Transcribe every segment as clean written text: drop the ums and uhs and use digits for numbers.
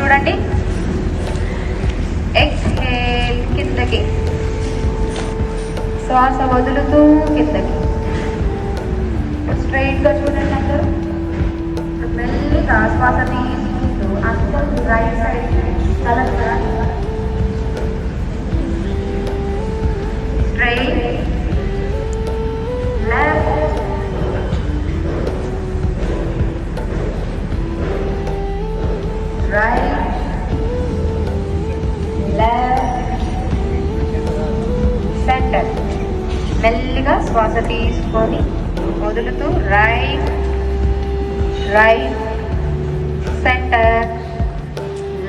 చూడండి. ఎక్స్హేల్, కిందకి శ్వాస వదులుతూ కిందకి. స్ట్రైట్గా చూడండి అందరూ. మెల్లిగా శ్వాస తీసుకుంటూ అందరూ రైట్ సైడ్ తల straight, left, right, left, centre. మెల్లిగా శ్వాస తీసుకొని వదులుతూ right, right, centre,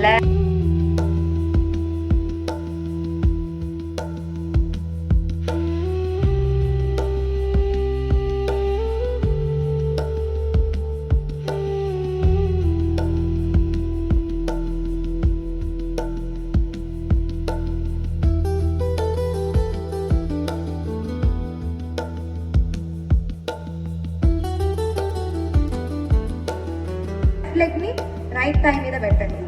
left. Leg ని రైట్ థై మీద పెట్టండి.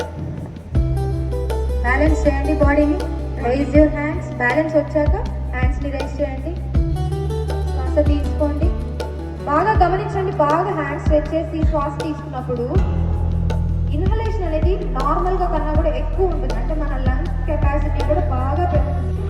బ్యాలెన్స్ చేయండి బాడీని. Rise your hands. బ్యాలెన్స్ వచ్చాక హ్యాండ్స్ ని రైజ్ చేయండి. శ్వాస తీసుకోండి. బాగా గమనించండి. బాగా హ్యాండ్స్ స్ట్రెచ్ చేసి శ్వాస తీసుకున్నప్పుడు ఇన్హలేషన్ అనేది నార్మల్ గా కన్నా కూడా ఎక్కువ ఉంటుంది. అంటే మన లంగ్స్ కెపాసిటీ కూడా బాగా పెరుగుతుంది.